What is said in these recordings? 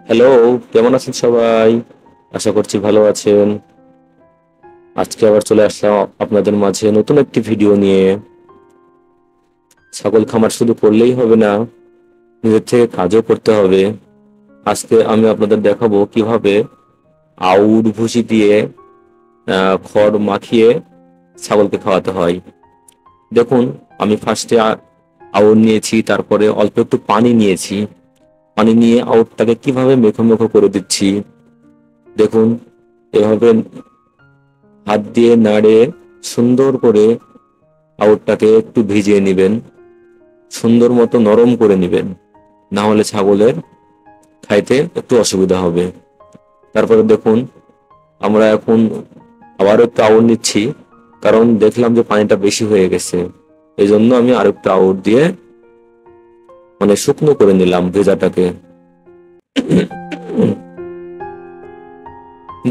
Hello, কেমন আছেন সবাই? আশা করছি ভালো আছেন। আজকে আবার চলে আসলাম আপনাদের মাঝে নতুন একটি ভিডিও নিয়ে। ছাগল খামার শুধু করলেই হবে না, নিজের থেকে কাজও করতে হবে। আজকে আমি আপনাদের দেখাবো কিভাবে আউশ ভুসি দিয়ে খড় মাখিয়ে ছাগলকে খাওয়াতে হয়। দেখুন, আমি ফার্স্টে আউশ নিয়েছি, তারপরে অল্প একটু পানি নিয়েছি। পানি নিয়ে আউশটাকে কিভাবে মেখো মেখো করে দিচ্ছি দেখুন। এভাবে হাত দিয়ে নাড়ে সুন্দর করে আউটটাকে একটু ভিজিয়ে নেবেন, সুন্দর মতো নরম করে নেবেন, না হলে ছাগলের খাইতে একটু অসুবিধা হবে। তারপরে দেখুন, আমরা এখন আবার একটু আউট নিচ্ছি, কারণ দেখলাম যে পানিটা বেশি হয়ে গেছে। এই জন্য আমি আর একটু আউট দিয়ে মানে শুকনো করে নিলাম ভেজাটাকে।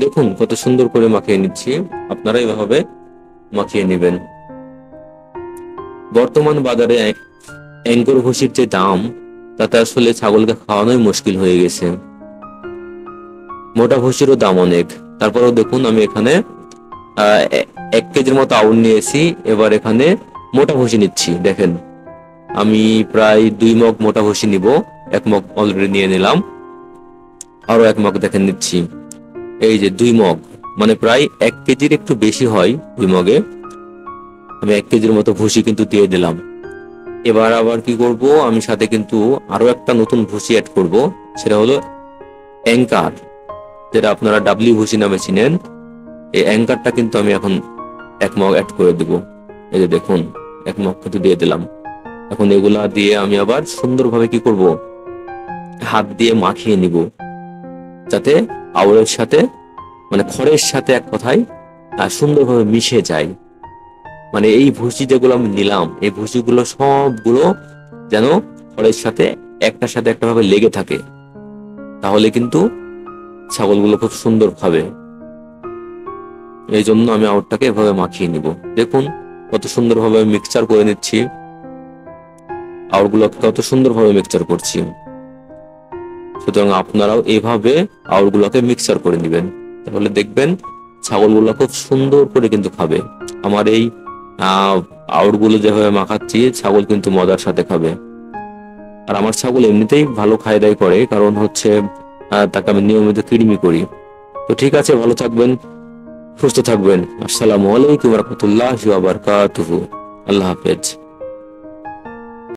দেখুন কত সুন্দর করে মাখিয়ে নিচ্ছি, আপনারা এভাবে মাখিয়ে নেবেন। বর্তমান বাজারে অ্যাঙ্কর ভুসির যে দাম, তাতে আসলে ছাগলকে খাওয়ানোই মুশকিল হয়ে গেছে। মোটা ভুসিরও দাম অনেক। তারপরেও দেখুন, আমি এখানে 1 কেজির মতো আউল নিয়েছি। এবার এখানে মোটা ভুসি নিচ্ছি। দেখেন, আমি প্রায় 2 মগ মোটা ভুসি নিব। 1 মগ অলরেডি নিয়ে নিলাম, আরো 1 মগ দেখেন নিচ্ছি। এই যে 2 মগ, মানে প্রায় 1 কেজির একটু বেশি হয় 2 মগে। আমি 1 কেজির মতো ভুসি কিন্তু দিয়ে দিলাম। এবার আবার কি করব, আমি সাথে কিন্তু আরো একটা নতুন ভুসি অ্যাড করব। সেটা হলো অ্যাঙ্কার, যেটা আপনারা ডাব্লিউ ভুসি নামে চিনেন। এই অ্যাঙ্কারটা কিন্তু আমি এখন 1 মগ অ্যাড করে দেব। এই যে দেখুন, 1 মগ কিন্তু দিয়ে দিলাম। এখন এগুলা দিয়ে আমি আবার সুন্দরভাবে কি করব, হাত দিয়ে মাখিয়ে নিব, যাতে আউলের সাথে মানে খড়ের সাথে এক কথায় সুন্দরভাবে মিশে যায়। মানে এই ভুসি যেগুলো আমি নিলাম, এই ভুসিগুলো সবগুলো যেন খড়ের সাথে একটার সাথে একটা ভাবে লেগে থাকে, তাহলে কিন্তু ছাগলগুলো খুব সুন্দর খাবে। এই জন্য আমি আউটটাকে এভাবে মাখিয়ে নিব। দেখুন কত সুন্দরভাবে মিক্সচার করে নিচ্ছি, আউটগুলোকে কত সুন্দরভাবে মিক্সচার করছি। সুতরাং আপনারাও এইভাবে আউটগুলোকে মিক্সচার করে নেবেন, তাহলে দেখবেন ছাগলগুলো খুব সুন্দর করে কিন্তু খাবে। আমার এই আউটগুলো যেভাবে মাখাচ্ছি, ছাগল কিন্তু মজার সাথে খাবে। আর আমার ছাগল এমনিতেই ভালো খাই দাই করে, কারণ হচ্ছে তাকে আমি নিয়মিত কৃমি করি। তো ঠিক আছে, ভালো থাকবেন, সুস্থ থাকবেন। আসসালামু আলাইকুম রহমতুল্লাহি ওয়া বারাকাতুহু। আল্লাহ হাফেজ।